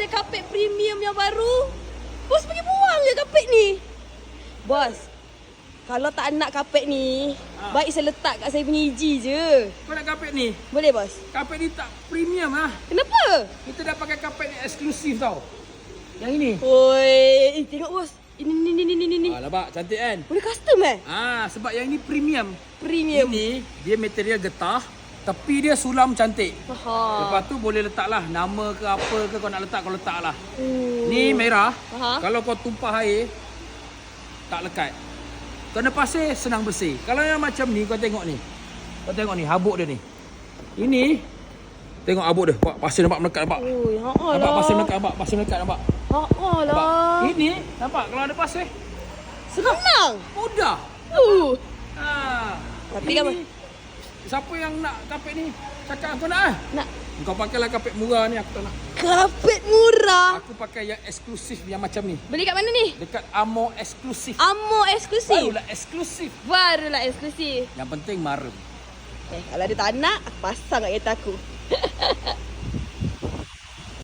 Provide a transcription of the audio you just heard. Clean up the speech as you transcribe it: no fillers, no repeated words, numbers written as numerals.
ada kapet premium yang baru. Bos pergi buang je kapet ni. Bos, kalau tak nak kapet ni, baik saya letak kat saya punya EG je. Kau nak kapet ni? Boleh bos? Kapet ni tak premium lah. Kenapa? Kita dah pakai kapet ni eksklusif tau. Yang ini. Oi, tengok bos. Ini. Nampak cantik kan? Boleh custom Sebab yang ini premium. Premium. Ini dia material getah, tapi dia sulam cantik. Aha. Lepas tu boleh letak lah nama ke apa ke kau nak letak, kau letak lah. Ni merah. Kalau kau tumpah air, tak lekat. Kena pasir, senang bersih. Kalau yang macam ni, kau tengok ni. Kau tengok ni, habuk dia ni. Ini, tengok habuk dia. Pasir nampak melekat, nampak? Oh, ya Allah. Nampak pasir melekat, nampak? Pasir melekat, nampak? Allah. Nampak? Ini, nampak kalau ada pasir? Senang. Mudah. Tapi ini, kan siapa yang nak kapet ni? Cakap aku nak nak Kau pakailah kapet murah ni, aku tak nak. kapet murah. Aku pakai yang eksklusif yang macam ni. Beli kat mana ni? Dekat Amo eksklusif. Amo eksklusif. Barulah eksklusif. Barulah eksklusif. Yang penting marem. Kalau dia tak nak, aku pasang kat kereta aku.